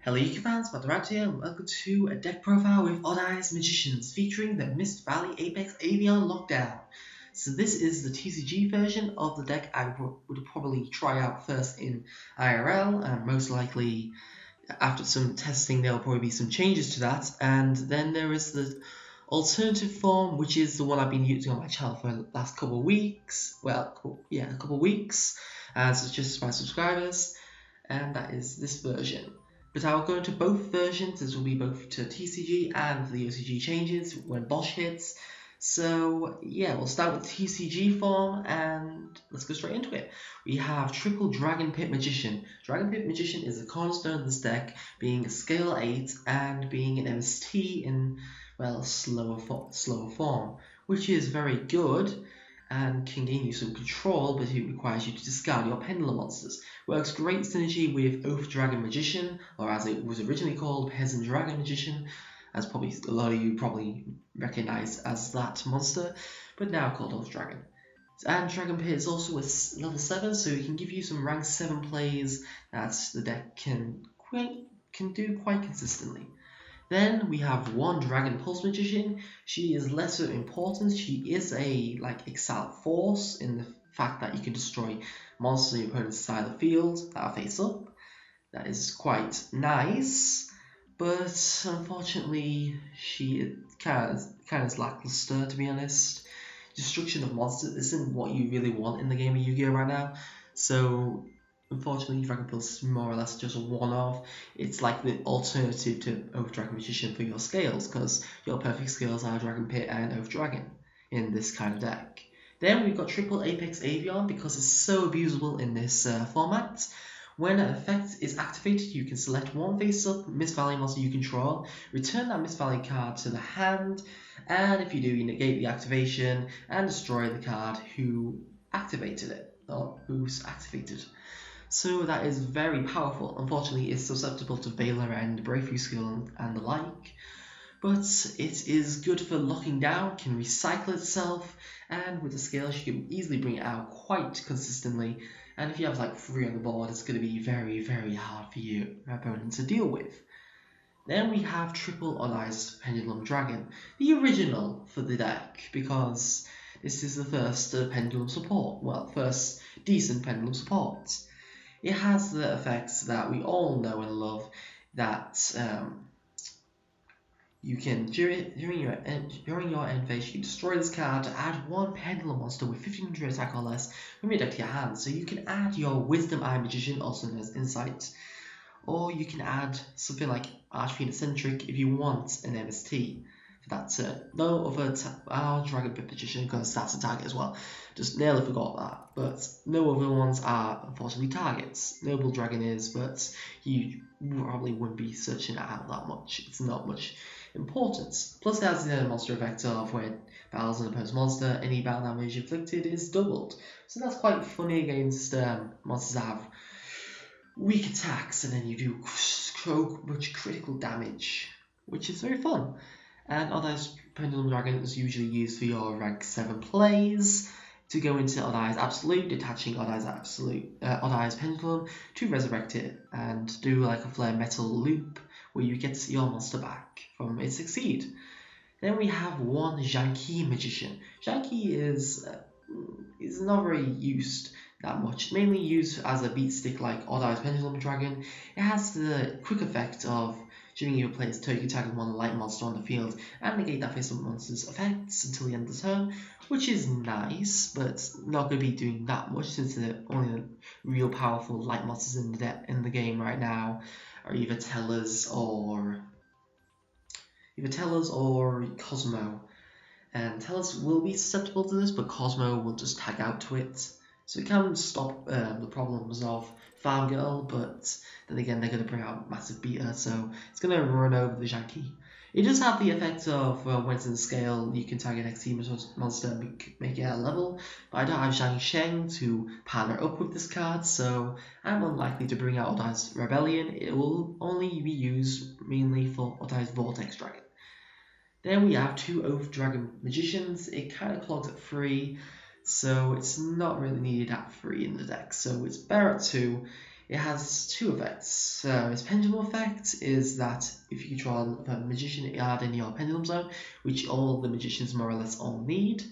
Hello YouTube fans, Mother here, and welcome to a deck profile with Odd Eyes Magicians featuring the Mist Valley Apex Avian Lockdown. So this is the TCG version of the deck I would probably try out first in IRL, and most likely after some testing there will probably be some changes to that. And then there is the alternative form, which is the one I've been using on my channel for the last couple of weeks. Well, yeah, a couple of weeks, as suggested by subscribers, and that is this version. But I'll go into both versions. This will be both to TCG and the OCG changes when Bosch hits. So yeah, we'll start with TCG form and let's go straight into it. We have triple Dragon Pit Magician. Dragon Pit Magician is the cornerstone of this deck, being a scale 8 and being an MST in, well, slower form, which is very good and can gain you some control, but it requires you to discard your pendulum monsters. Works great synergy with Oath Dragon Magician, or as it was originally called, Peasant Dragon Magician, as probably a lot of you probably recognize as that monster, but now called Oath Dragon. And Dragon Pit is also a level 7, so it can give you some rank 7 plays that the deck can do quite consistently. Then we have one Dragon Pulse Magician. She is lesser important. She is a exiled force in the fact that you can destroy monsters on your opponent's side of the field that are face up. That is quite nice, but unfortunately she kind of lackluster, to be honest. Destruction of monsters isn't what you really want in the game of Yu-Gi-Oh right now, so unfortunately, Dragon Pulse is more or less just a one-off. It's like the alternative to Oath Dragon Magician for your scales, because your perfect scales are Dragon Pit and Oath Dragon in this kind of deck. Then we've got triple Apex Avian because it's so abusable in this format. When an effect is activated, you can select one face-up Mist Valley monster you control, return that Mist Valley card to the hand, and if you do, you negate the activation and destroy the card who activated it, or who's activated. So that is very powerful. Unfortunately, it's susceptible to Veiler and Breakthrough Skill and the like, but it is good for locking down, can recycle itself, and with the scales you can easily bring it out quite consistently. And if you have like 3 on the board, it's going to be very, very hard for your opponent to deal with. Then we have triple Odd Eyes Pendulum Dragon, the original for the deck, because this is the first pendulum support. Well, first decent pendulum support. It has the effects that we all know and love, that you can, during your end phase, you can destroy this card to add one pendulum monster with 1500 attack or less from your deck to your hand. So you can add your Wisdom Eye Magician, also known as Insight, or you can add something like Archfiend Eccentric if you want an MST. That's no other Dragon Pit Magician, because that's a target as well. Just nearly forgot that. But no other ones are unfortunately targets. Noble Dragon is, but you probably wouldn't be searching it out that much. It's not much importance. Plus it has the monster effect of when battles an opponent's monster, any battle damage inflicted is doubled. So that's quite funny against monsters that have weak attacks, and then you do so much critical damage, which is very fun. And Odd Eyes Pendulum Dragon is usually used for your rank 7 plays to go into Odd Eyes Absolute, detaching Odd Eyes Pendulum to resurrect it and do like a Flare Metal loop where you get your monster back from its Succeed. Then we have one Zhanqi Magician. Zhanqi is not very used that much, mainly used as a beat stick like Odd Eyes Pendulum Dragon. It has the quick effect of giving your players turn attack with one light monster on the field and negate that face-up monster's effects until the end of the turn, which is nice, but not going to be doing that much since the only real powerful light monsters in the game right now are either Tellers or Cosmo. And Tellers will be susceptible to this, but Cosmo will just tag out to it. So it can stop the problems of Farm Girl, but then again they're going to bring out Massive Beater, so it's going to run over the Zhanqi. It does have the effect of when it's in the scale, you can target next team monster and make it at level, but I don't have Zhang Sheng to partner up with this card, so I'm unlikely to bring out Odd Eyes Rebellion. It will only be used mainly for Odd Eyes Vortex Dragon. Then we have 2 Oath Dragon Magicians. It kind of clogs at 3, so it's not really needed at 3 in the deck, so it's better at 2. It has two effects. Its pendulum effect is that if you control a magician, you add in your pendulum zone, which all the magicians more or less all need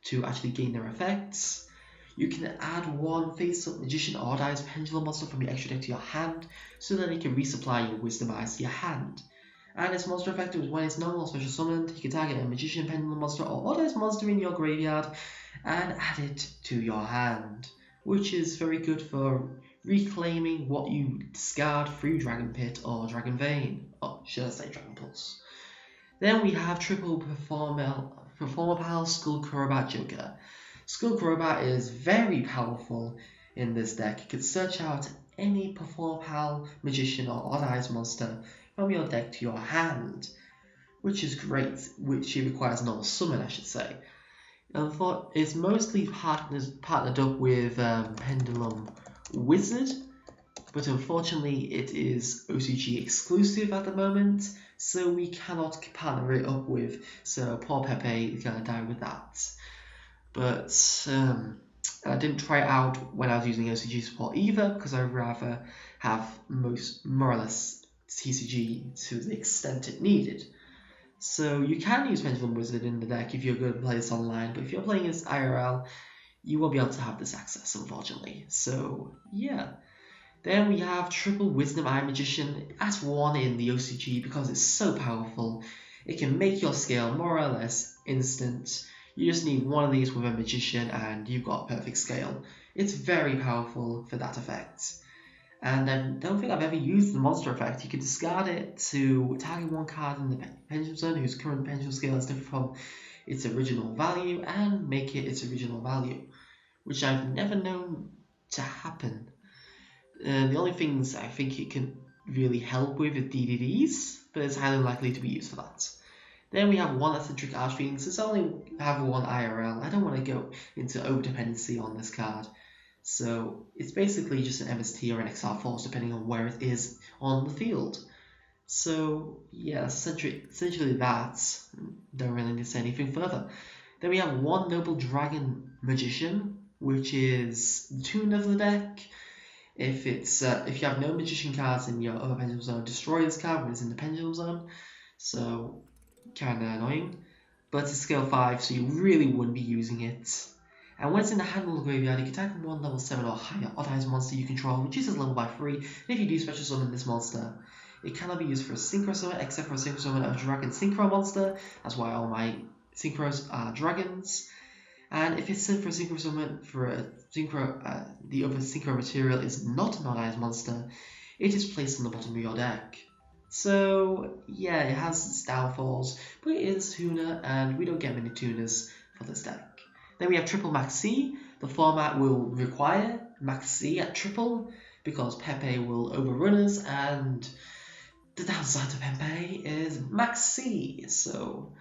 to actually gain their effects. You can add one face-up magician or dice pendulum monster from your extra deck to your hand, so that it can resupply your wisdom eyes to your hand. And its monster effect is when it's normal or special summoned, you can target a magician pendulum monster or dice monster in your graveyard and add it to your hand, which is very good for reclaiming what you discard through Dragon Pit or Dragon Vein, or should I say Dragon Pulse. Then we have triple Performer Pal Skull Crobat Joker. Skull Crobat is very powerful in this deck. You can search out any Performer Pal Magician or Odd Eyes monster from your deck to your hand, which is great, which it requires normal summon, I should say. It's mostly partnered up with Pendulum Wizard, but unfortunately it is OCG exclusive at the moment, so we cannot partner it up with, so poor Pepe is going to die with that. But I didn't try it out when I was using OCG Support either, because I'd rather have more or less TCG to the extent it needed. So you can use Pendulum Wizard in the deck if you're going to play this online, but if you're playing this IRL, you won't be able to have this access, unfortunately. So yeah. Then we have Triple Wisdom Eye Magician at 1 in the OCG because it's so powerful. It can make your scale more or less instant. You just need one of these with a Magician and you've got perfect scale. It's very powerful for that effect. And I don't think I've ever used the monster effect. You can discard it to target one card in the pendulum zone whose current pendulum scale is different from its original value and make it its original value, which I've never known to happen. The only things I think it can really help with is DDDs, but it's highly unlikely to be used for that. Then we have one eccentric Archfiend. Since I only have one IRL, I don't want to go into over-dependency on this card. So it's basically just an MST or an XR Force depending on where it is on the field. So yeah, essentially that. Don't really need to say anything further. Then we have one Noble Dragon Magician, which is the tune of the deck. If you have no Magician cards in your other Pendulum Zone, destroy this card when it's in the Pendulum Zone. So kinda annoying. But it's scale 5, so you really wouldn't be using it. And when it's in the hand or the graveyard, you can attack one level 7 or higher Odd Eyes monster you control, reduces level by 3, and if you do special summon this monster, it cannot be used for a Synchro Summon except for a Synchro Summon of Dragon Synchro monster. That's why all my Synchros are dragons. And if it's sent for a Synchro Summon for a Synchro, the other Synchro material is not an Odd Eyes monster, it is placed on the bottom of your deck. So yeah, it has its downfalls, but it is a tuner, and we don't get many tuners for this deck. Then we have Triple Maxi. The format will require Maxi at triple because Pepe will overrun us, and the downside to Pepe is Maxi. So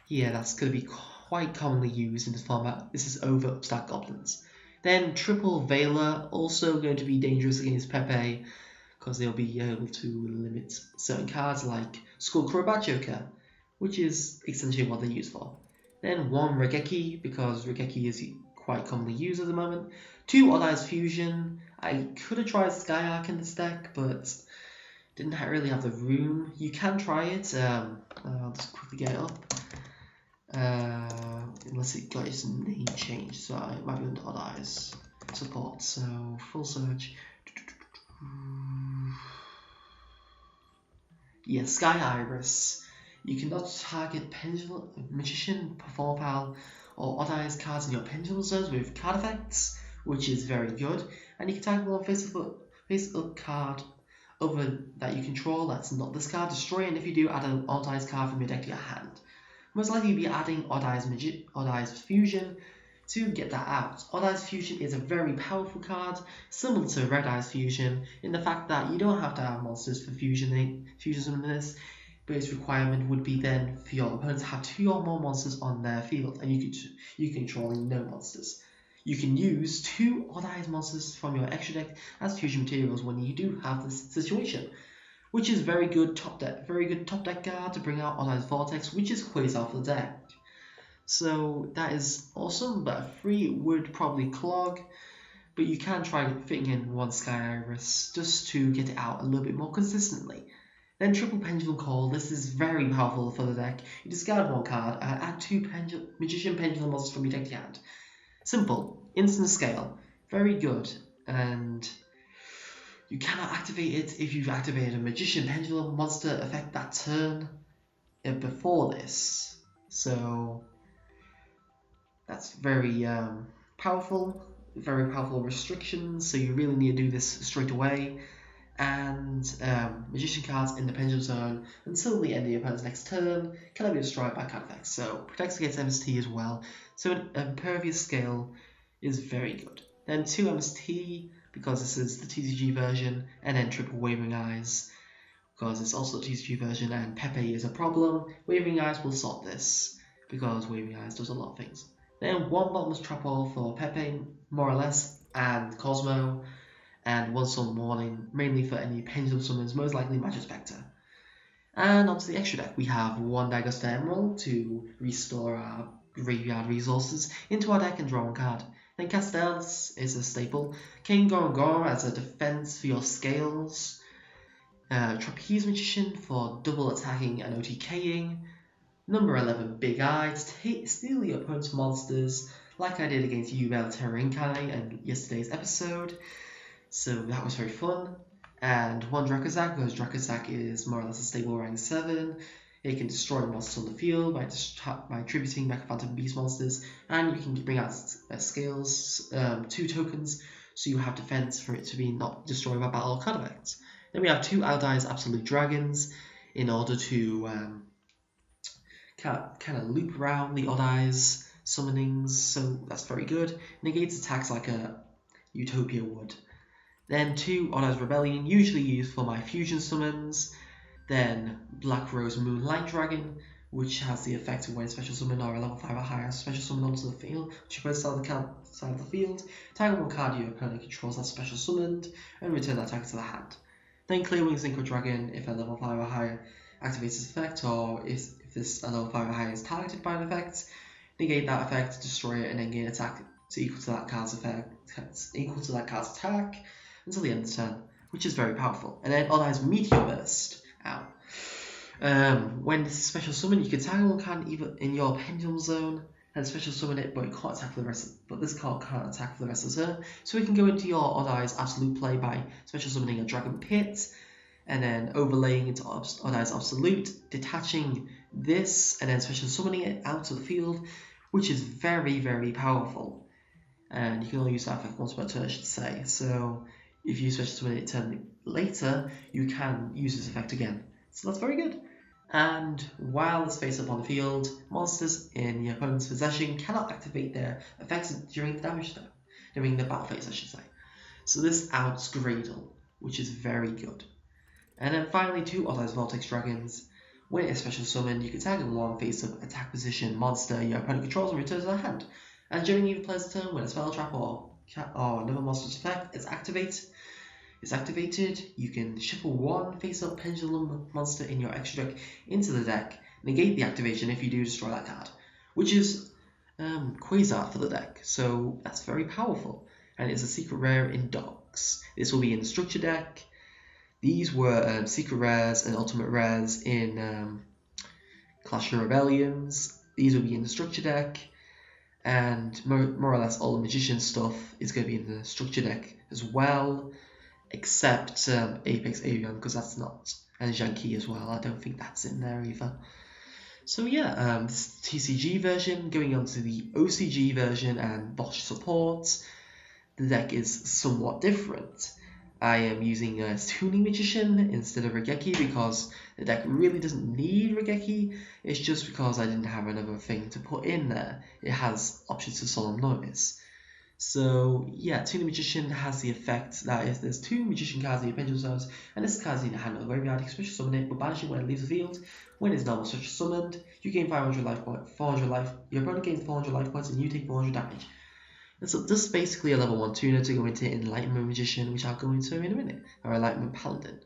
yeah, that's going to be quite commonly used in this format. This is over Upstack Goblins. Then Triple Veiler, also going to be dangerous against Pepe because they'll be able to limit certain cards like Skull Crobat Joker, which is essentially what they're used for. Then one Regeki, because Regeki is quite commonly used at the moment. 2 Odd Eyes Fusion. I could have tried Sky Arc in this deck, but didn't really have the room. You can try it. I'll just quickly get it up. Unless it got its name changed, so it might be under Odd Eyes Support. So full search. Yeah, Sky Iris. You cannot target Pendulum Magician, Performer Pal, or Odd Eyes cards in your Pendulum Zones with card effects, which is very good. And you can target one face-up card other that you control that's not this card, destroy it, and if you do, add an Odd Eyes card from your deck to your hand. Most likely you'll be adding Odd Eyes Fusion to get that out. Odd Eyes Fusion is a very powerful card, similar to Red Eyes Fusion, in the fact that you don't have to have monsters for fusion summon this. But its requirement would be then for your opponents to have 2 or more monsters on their field, and you controlling no monsters. You can use 2 Odd Eyes monsters from your extra deck as fusion materials when you do have this situation, which is very good top deck card to bring out Odd Eyes Vortex, which is Quasar for the deck. So that is awesome, but a 3 would probably clog. but you can try fitting in one Sky Iris just to get it out a little bit more consistently. Then Triple Pendulum Call. This is very powerful for the deck. You discard one card and add 2 Magician Pendulum monsters from your deck to your hand. Simple, instant scale, very good, and you cannot activate it if you've activated a Magician Pendulum monster effect that turn before this. So that's very powerful, very powerful restrictions, so you really need to do this straight away. And Magician cards in the Pendulum Zone until the end of your opponent's next turn cannot be destroyed by card effects, so protects against MST as well. So an impervious scale is very good. Then 2 MST, because this is the TCG version, and then triple Wavering Eyes, because it's also the TCG version and Pepe is a problem. Wavering Eyes will sort this, because Wavering Eyes does a lot of things. Then 1 Bottomless Trap Hole for Pepe, more or less, and Cosmo, and 1 Sun Warning, mainly for any Pendulum summons, most likely Magic Spectre. And onto the extra deck, we have 1 Daguster Emerald to restore our graveyard resources into our deck and draw 1 card. Then Castells is a staple. King Gorongoro as a defense for your scales. Trapeze Magician for double attacking and OTKing. Number 11, Big Eye to steal your opponent's monsters, like I did against Yubel Terrankai in yesterday's episode. So that was very fun. And 1 Drakazak, because Drakazak is more or less a stable rank 7. It can destroy monsters on the field by tributing Mecha Phantom Beast monsters, and you can bring out scales, 2 tokens, so you have defense for it to be not destroyed by battle or card effects. Then we have 2 Aldi's Absolute Dragons in order to kind of loop around the Odd Eyes summonings, so that's very good. Negates attacks like a Utopia would. Then 2 Odd Eyes Rebellion, usually used for my fusion summons. Then Black Rose Moonlight Dragon, which has the effect of when special summon or a level 5 or higher special summon onto the field, which you put side of the field. Target 1 card your opponent controls that special summoned, and return that target to the hand. Then Clearwing Synchro Dragon, if a level 5 or higher activates this effect, or if this level 5 or higher is targeted by an effect, negate that effect, destroy it, and then gain attack to equal to that card's attack until the end of the turn, which is very powerful. And then Odd Eyes Meteor Burst. When this is special summon, you can target 1 card either in your Pendulum Zone and special summon it, but it can't attack for the rest. But this card can't attack for the rest of the turn. So we can go into your Odd Eyes Absolute play by special summoning a Dragon Pit, and then overlaying into Odd Eyes Absolute, detaching this, and then special summoning it out to the field, which is very, very powerful. And you can only use that effect once per turn, I should say. So if you special summon it a turn later, you can use this effect again. So that's very good. And while it's face up on the field, monsters in your opponent's possession cannot activate their effects during the damage step, during the battle phase, I should say. So this outs Gradle, which is very good. And then finally 2 Odd Eyes Vortex Dragons. When it's special summoned, you can target 1 face up attack position monster your opponent controls and returns to their hand. And during either player's turn, when a spell trap or another monster's effect is activated, you can shuffle 1 face-up Pendulum monster in your extra deck into the deck, negate the activation if you do destroy that card, which is Quasar for the deck, so that's very powerful, and it's a secret rare in Dogs. This will be in the structure deck. These were secret rares and ultimate rares in Clash of Rebellions. These will be in the structure deck, and more or less all the Magician stuff is going to be in the structure deck as well, except Apex Avian, because that's not, and Janky as well. I don't think that's in there either. So yeah, this is the TCG version. Going on to the OCG version and Bosch support, the deck is somewhat different. I am using a Tuning Magician instead of Regeki because the deck really doesn't need Regeki. It's just because I didn't have another thing to put in there. It has options to Solemn Notice. So yeah, Tuning Magician has the effect that if there's 2 Magician cards in your Pendulum Zones, and this card's in your hand or the graveyard, you can special summon it, but banish it when it leaves the field. When it's normal special summoned, you gain 500 life points, 400 life, your opponent gains 400 life points, and you take 400 damage. And so this is basically a level 1 tuner to go into Enlightenment Magician, which I'll go into in a minute, or Enlightenment Paladin.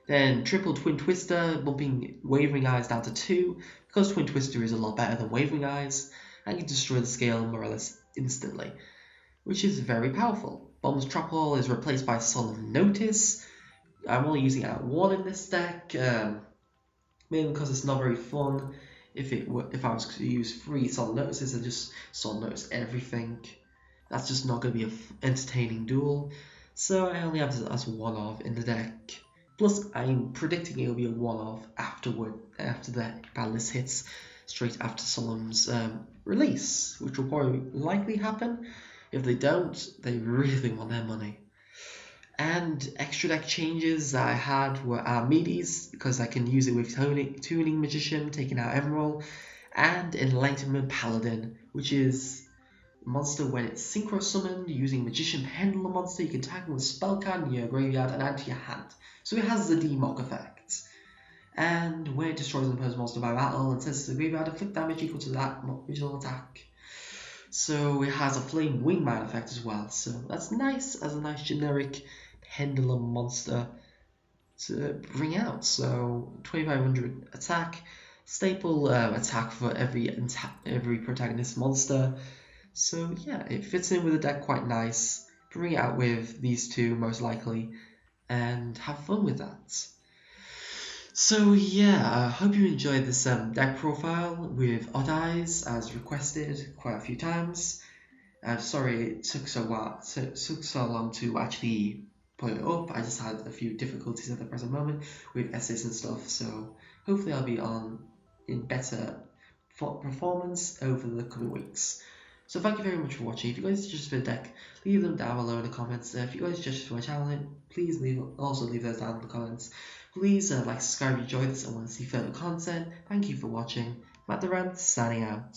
Then triple Twin Twister, bumping Wavering Eyes down to 2, because Twin Twister is a lot better than Wavering Eyes, and you destroy the scale more or less instantly, which is very powerful. Bomb's Trap Hole is replaced by Solemn Notice. I'm only using it at 1 in this deck, mainly because it's not very fun. If I was to use 3 Solemn Notices and just Solemn Notice everything, that's just not going to be an entertaining duel. So I only have this as 1 of in the deck. Plus, I'm predicting it'll be a 1-off after the Battlelist hits, straight after Solemn's release, which will probably likely happen. If they don't, they really want their money. And extra deck changes that I had were Armides, because I can use it with Tuning Magician, taking out Emerald, and Enlightenment Paladin, which is a monster when it's synchro summoned using Magician Pendulum monster. You can tag with a spell card in your graveyard and add to your hand. So it has the Demok effect. And when it destroys an opponent's monster by battle and sends it to the graveyard, inflict damage equal to that original attack. So it has a Flame Wingman effect as well. So that's nice as a nice generic Pendulum monster to bring out. So 2500 attack, staple attack for every protagonist monster. So yeah, it fits in with the deck quite nice. Bring it out with these two most likely, and have fun with that. So yeah, I hope you enjoyed this deck profile with Odd Eyes as requested quite a few times. I'm sorry it took so long to actually put it up. I just had a few difficulties at the present moment with essays and stuff, so hopefully I'll be in better performance over the coming weeks. So thank you very much for watching. If you guys just for the deck, leave them down below in the comments. If you guys just for my channel, please also leave those down in the comments. Please like, subscribe if you enjoyed this and want to see further content. Thank you for watching. Matt the Rant, signing out.